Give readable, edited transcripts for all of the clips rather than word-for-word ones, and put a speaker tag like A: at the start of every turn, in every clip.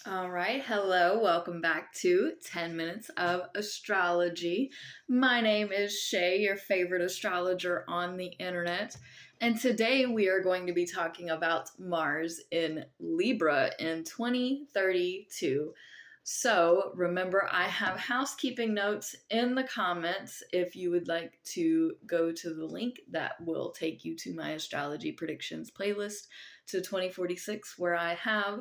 A: All right, hello, welcome back to 10 Minutes of Astrology. My name is Shay, your favorite astrologer on the internet, and today we are going to be talking about Mars in Libra in 2032. So remember, I have housekeeping notes in the comments if you would like to go to the link that will take you to my astrology predictions playlist to 2046, where I have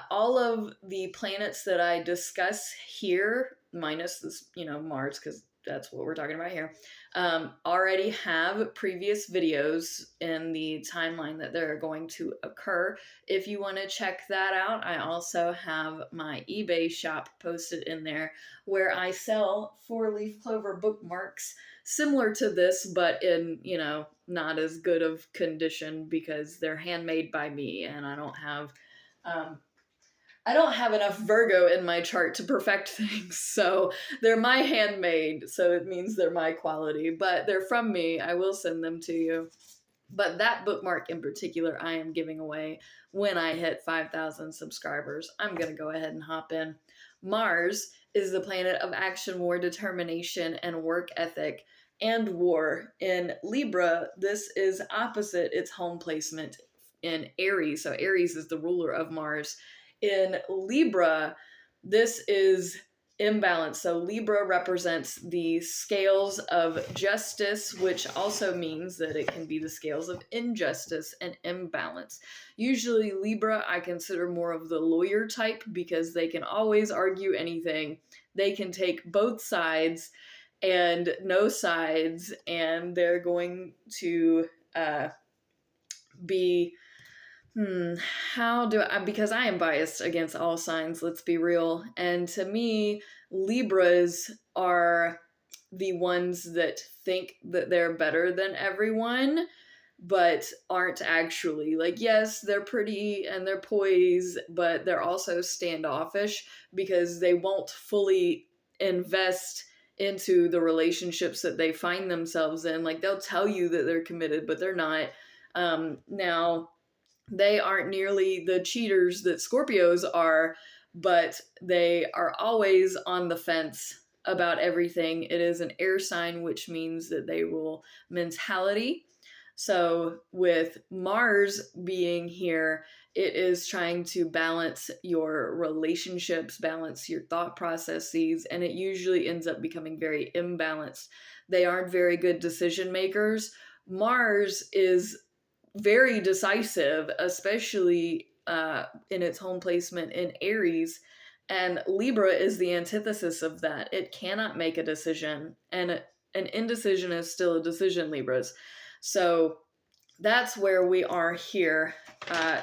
A: all of the planets that I discuss here, minus this, Mars, because that's what we're talking about here, already have previous videos in the timeline that they're going to occur. If you want to check that out, I also have my eBay shop posted in there where I sell 4-leaf clover bookmarks similar to this, but in, not as good of condition because they're handmade by me and um, I don't have enough Virgo in my chart to perfect things, so they're my handmade, so it means they're my quality, but they're from me. I will send them to you. But that bookmark in particular, I am giving away when I hit 5,000 subscribers. I'm going to go ahead and hop in. Mars is the planet of action, war, determination, and work ethic and war. In Libra, this is opposite its home placement in Aries. So Aries is the ruler of Mars. In Libra, this is imbalance. So Libra represents the scales of justice, which also means that it can be the scales of injustice and imbalance. Usually Libra I consider more of the lawyer type because they can always argue anything. They can take both sides and no sides, and they're going to be how do I, because I am biased against all signs, let's be real. And to me, Libras are the ones that think that they're better than everyone, but aren't actually. Like, yes, they're pretty and they're poised, but they're also standoffish because they won't fully invest into the relationships that they find themselves in. Like, they'll tell you that they're committed, but they're not. Now, they aren't nearly the cheaters that Scorpios are, but they are always on the fence about everything. It is an air sign, which means that they rule mentality. So, with Mars being here, it is trying to balance your relationships, balance your thought processes, and it usually ends up becoming very imbalanced. They aren't very good decision makers. Mars is very decisive, especially in its home placement in Aries. And Libra is the antithesis of that. It cannot make a decision, and an indecision is still a decision, Libras. So that's where we are here.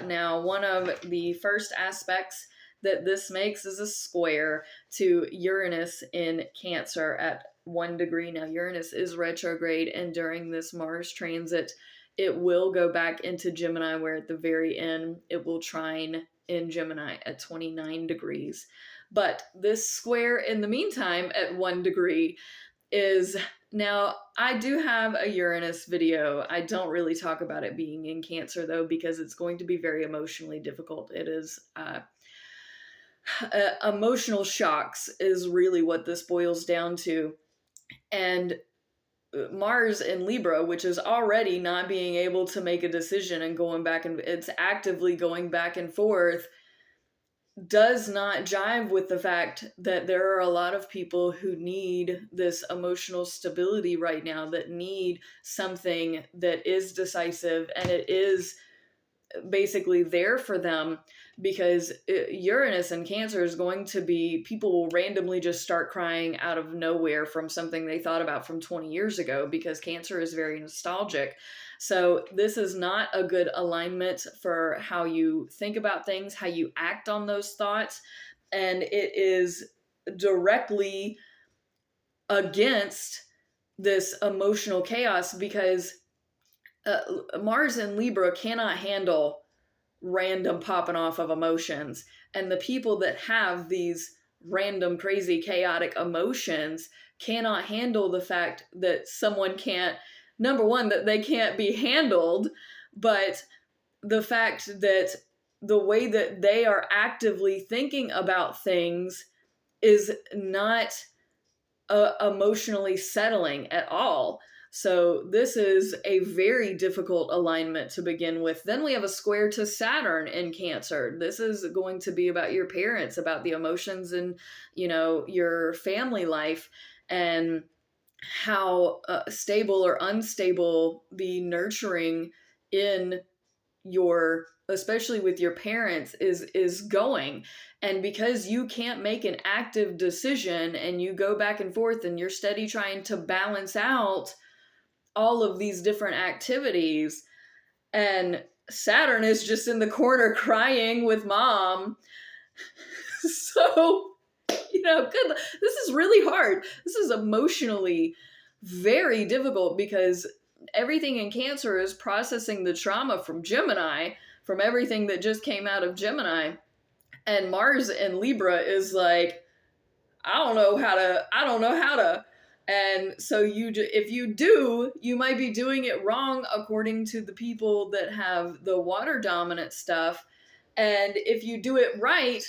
A: Now, one of the first aspects that this makes is a square to Uranus in Cancer at 1 degree. Now, Uranus is retrograde, and during this Mars transit, it will go back into Gemini, where at the very end, it will trine in Gemini at 29 degrees. But this square, in the meantime, at 1 degree, is now, I do have a Uranus video. I don't really talk about it being in Cancer, though, because it's going to be very emotionally difficult. It is emotional shocks is really what this boils down to. And Mars in Libra, which is already not being able to make a decision and going back, and it's actively going back and forth, does not jive with the fact that there are a lot of people who need this emotional stability right now, that need something that is decisive and it is basically there for them, because Uranus and Cancer is going to be, people will randomly just start crying out of nowhere from something they thought about from 20 years ago, because Cancer is very nostalgic. So this is not a good alignment for how you think about things, how you act on those thoughts, and it is directly against this emotional chaos, because Mars and Libra cannot handle random popping off of emotions. And the people that have these random, crazy, chaotic emotions cannot handle the fact that someone can't, number one, that they can't be handled, but the fact that the way that they are actively thinking about things is not emotionally settling at all. So this is a very difficult alignment to begin with. Then we have a square to Saturn in Cancer. This is going to be about your parents, about the emotions and, your family life, and how stable or unstable the nurturing in your, especially with your parents, is going. And because you can't make an active decision and you go back and forth and you're steady trying to balance out all of these different activities, and Saturn is just in the corner crying with mom. So, good. This is really hard. This is emotionally very difficult because everything in Cancer is processing the trauma from Gemini, from everything that just came out of Gemini. And Mars in Libra is like, I don't know how to. And so if you do, you might be doing it wrong according to the people that have the water dominant stuff. And if you do it right,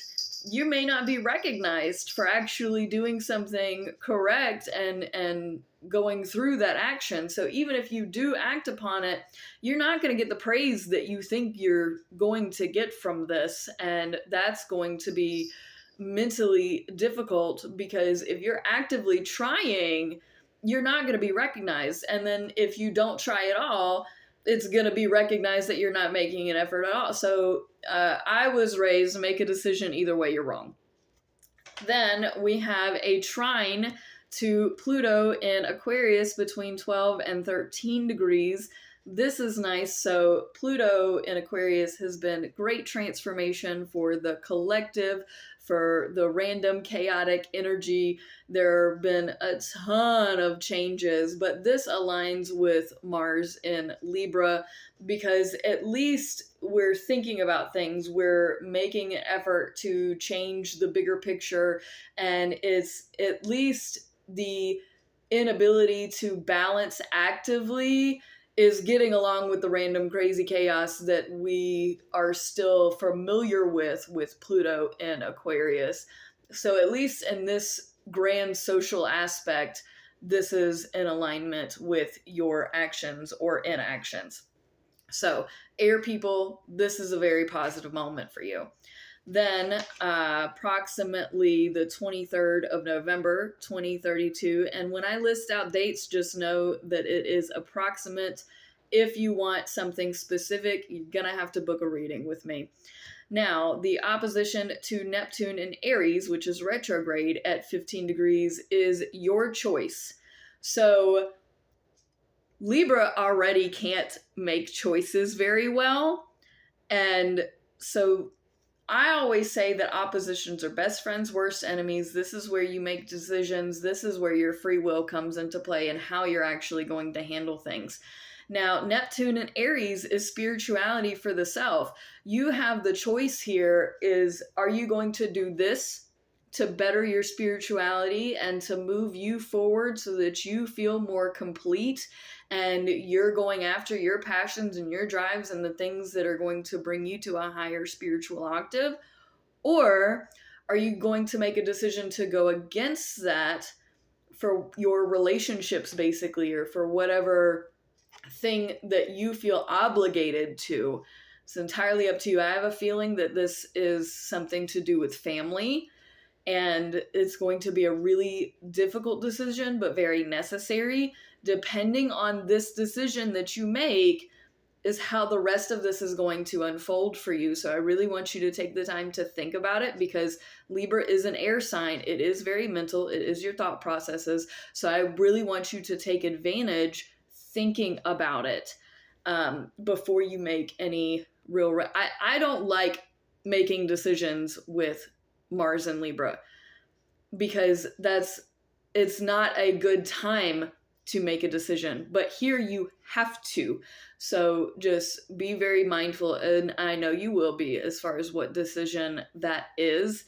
A: you may not be recognized for actually doing something correct and going through that action. So even if you do act upon it, you're not going to get the praise that you think you're going to get from this. And that's going to be mentally difficult, because if you're actively trying, you're not going to be recognized. And then if you don't try at all, it's going to be recognized that you're not making an effort at all. So I was raised to make a decision either way, you're wrong. Then we have a trine to Pluto in Aquarius between 12 and 13 degrees. This is nice. So Pluto in Aquarius has been great transformation for the collective, for the random chaotic energy. There have been a ton of changes, but this aligns with Mars in Libra because at least we're thinking about things. We're making an effort to change the bigger picture, and it's at least the inability to balance actively is getting along with the random crazy chaos that we are still familiar with Pluto in Aquarius. So at least in this grand social aspect, this is in alignment with your actions or inactions. So air people, this is a very positive moment for you. Then approximately the 23rd of November, 2032. And when I list out dates, just know that it is approximate. If you want something specific, you're going to have to book a reading with me. Now, the opposition to Neptune in Aries, which is retrograde at 15 degrees, is your choice. So Libra already can't make choices very well. And so I always say that oppositions are best friends, worst enemies. This is where you make decisions. This is where your free will comes into play and how you're actually going to handle things. Now, Neptune in Aries is spirituality for the self. You have the choice here is, are you going to do this to better your spirituality and to move you forward so that you feel more complete and you're going after your passions and your drives and the things that are going to bring you to a higher spiritual octave? Or are you going to make a decision to go against that for your relationships, basically, or for whatever thing that you feel obligated to? It's entirely up to you. I have a feeling that this is something to do with family, and it's going to be a really difficult decision, but very necessary. Depending on this decision that you make is how the rest of this is going to unfold for you. So I really want you to take the time to think about it, because Libra is an air sign. It is very mental. It is your thought processes. So I really want you to take advantage thinking about it before you make any real... I don't like making decisions with Mars and Libra, because it's not a good time to make a decision, but here you have to. So just be very mindful, and I know you will be, as far as what decision that is.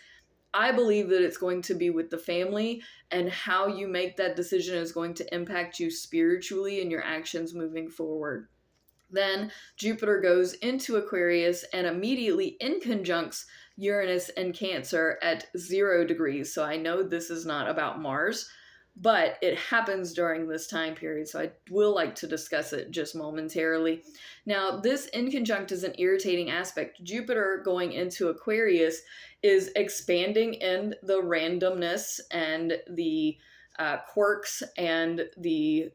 A: I believe that it's going to be with the family, and how you make that decision is going to impact you spiritually and your actions moving forward. Then Jupiter goes into Aquarius and immediately in conjuncts Uranus and Cancer at 0 degrees. So I know this is not about Mars, but it happens during this time period. So I will like to discuss it just momentarily. Now, this in conjunct is an irritating aspect. Jupiter going into Aquarius is expanding in the randomness and the quirks and the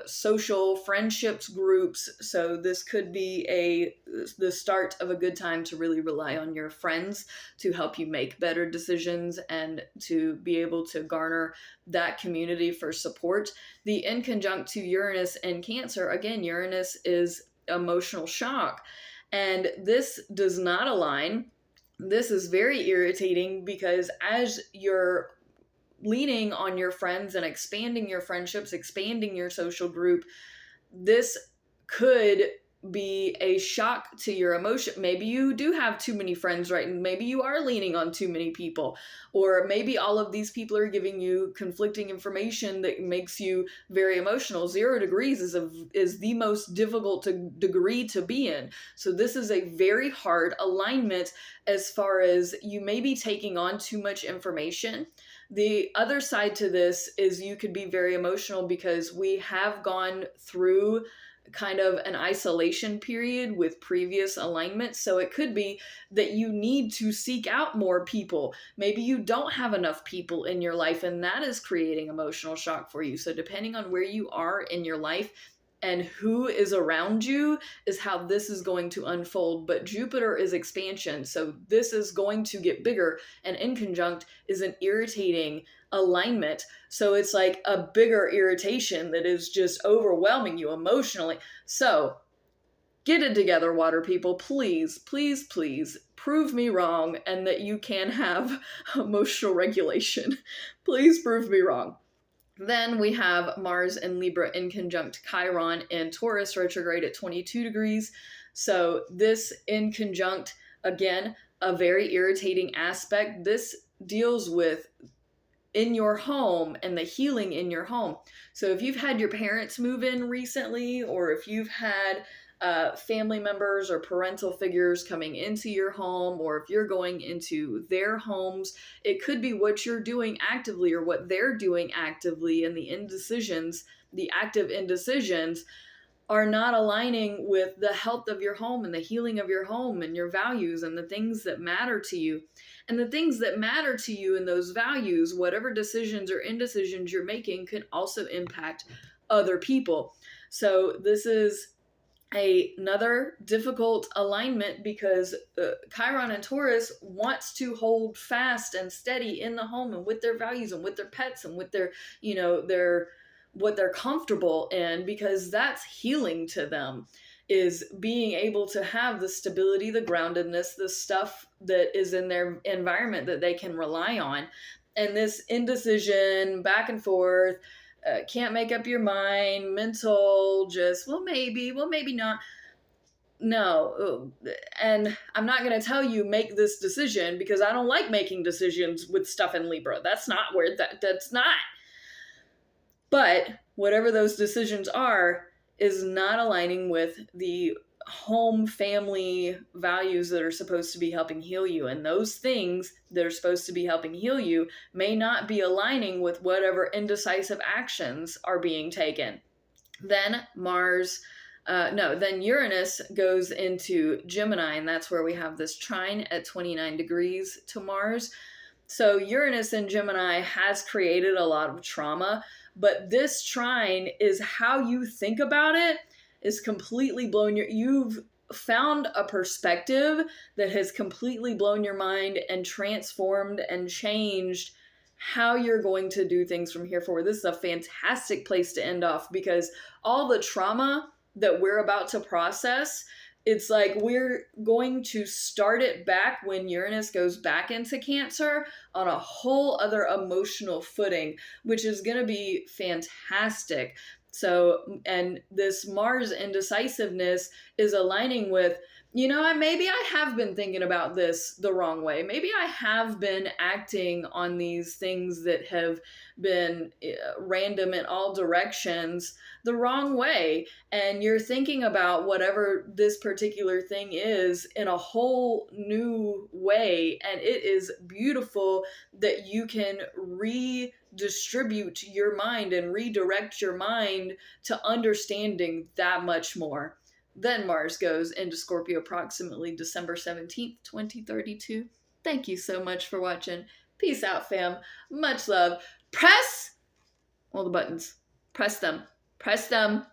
A: social friendships groups. So this could be the start of a good time to really rely on your friends to help you make better decisions and to be able to garner that community for support. The in conjunct to Uranus and Cancer, again, Uranus is emotional shock, and this does not align. This is very irritating because as you're leaning on your friends and expanding your friendships, expanding your social group, this could be a shock to your emotion. Maybe you do have too many friends, right? And maybe you are leaning on too many people, or maybe all of these people are giving you conflicting information that makes you very emotional. 0 degrees is the most difficult degree to be in. So this is a very hard alignment as far as you may be taking on too much information. The other side to this is you could be very emotional because we have gone through kind of an isolation period with previous alignments. So it could be that you need to seek out more people. Maybe you don't have enough people in your life, and that is creating emotional shock for you. So depending on where you are in your life and who is around you is how this is going to unfold. But Jupiter is expansion, so this is going to get bigger, and in conjunct is an irritating alignment. So it's like a bigger irritation that is just overwhelming you emotionally. So get it together, water people. Please, please, please prove me wrong and that you can have emotional regulation. Please prove me wrong. Then we have Mars and Libra in conjunct Chiron and Taurus retrograde at 22 degrees. So this in conjunct, again, a very irritating aspect. This deals with in your home and the healing in your home. So if you've had your parents move in recently, or if you've had family members or parental figures coming into your home, or if you're going into their homes, it could be what you're doing actively or what they're doing actively, and the indecisions, the active indecisions are not aligning with the health of your home and the healing of your home and your values and the things that matter to you. And the things that matter to you and those values, whatever decisions or indecisions you're making, can also impact other people. So this is another difficult alignment because Chiron and Taurus wants to hold fast and steady in the home and with their values and with their pets and with their, their what they're comfortable in, because that's healing to them, is being able to have the stability, the groundedness, the stuff that is in their environment that they can rely on. And this indecision, back and forth, can't make up your mind, mental, just, well, maybe not. No. And I'm not going to tell you make this decision because I don't like making decisions with stuff in Libra. That's not where that's not. But whatever those decisions are is not aligning with the home family values that are supposed to be helping heal you. And those things that are supposed to be helping heal you may not be aligning with whatever indecisive actions are being taken. Then then Uranus goes into Gemini, and that's where we have this trine at 29 degrees to Mars. So Uranus in Gemini has created a lot of trauma, but this trine is how you think about it is completely blown you've found a perspective that has completely blown your mind and transformed and changed how you're going to do things from here forward. This is a fantastic place to end off because all the trauma that we're about to process, it's like we're going to start it back when Uranus goes back into Cancer on a whole other emotional footing, which is going to be fantastic. So, and this Mars indecisiveness is aligning with maybe I have been thinking about this the wrong way. Maybe I have been acting on these things that have been random in all directions the wrong way. And you're thinking about whatever this particular thing is in a whole new way. And it is beautiful that you can redistribute your mind and redirect your mind to understanding that much more. Then Mars goes into Scorpio approximately December 17th, 2032. Thank you so much for watching. Peace out, fam. Much love. Press all the buttons. Press them. Press them.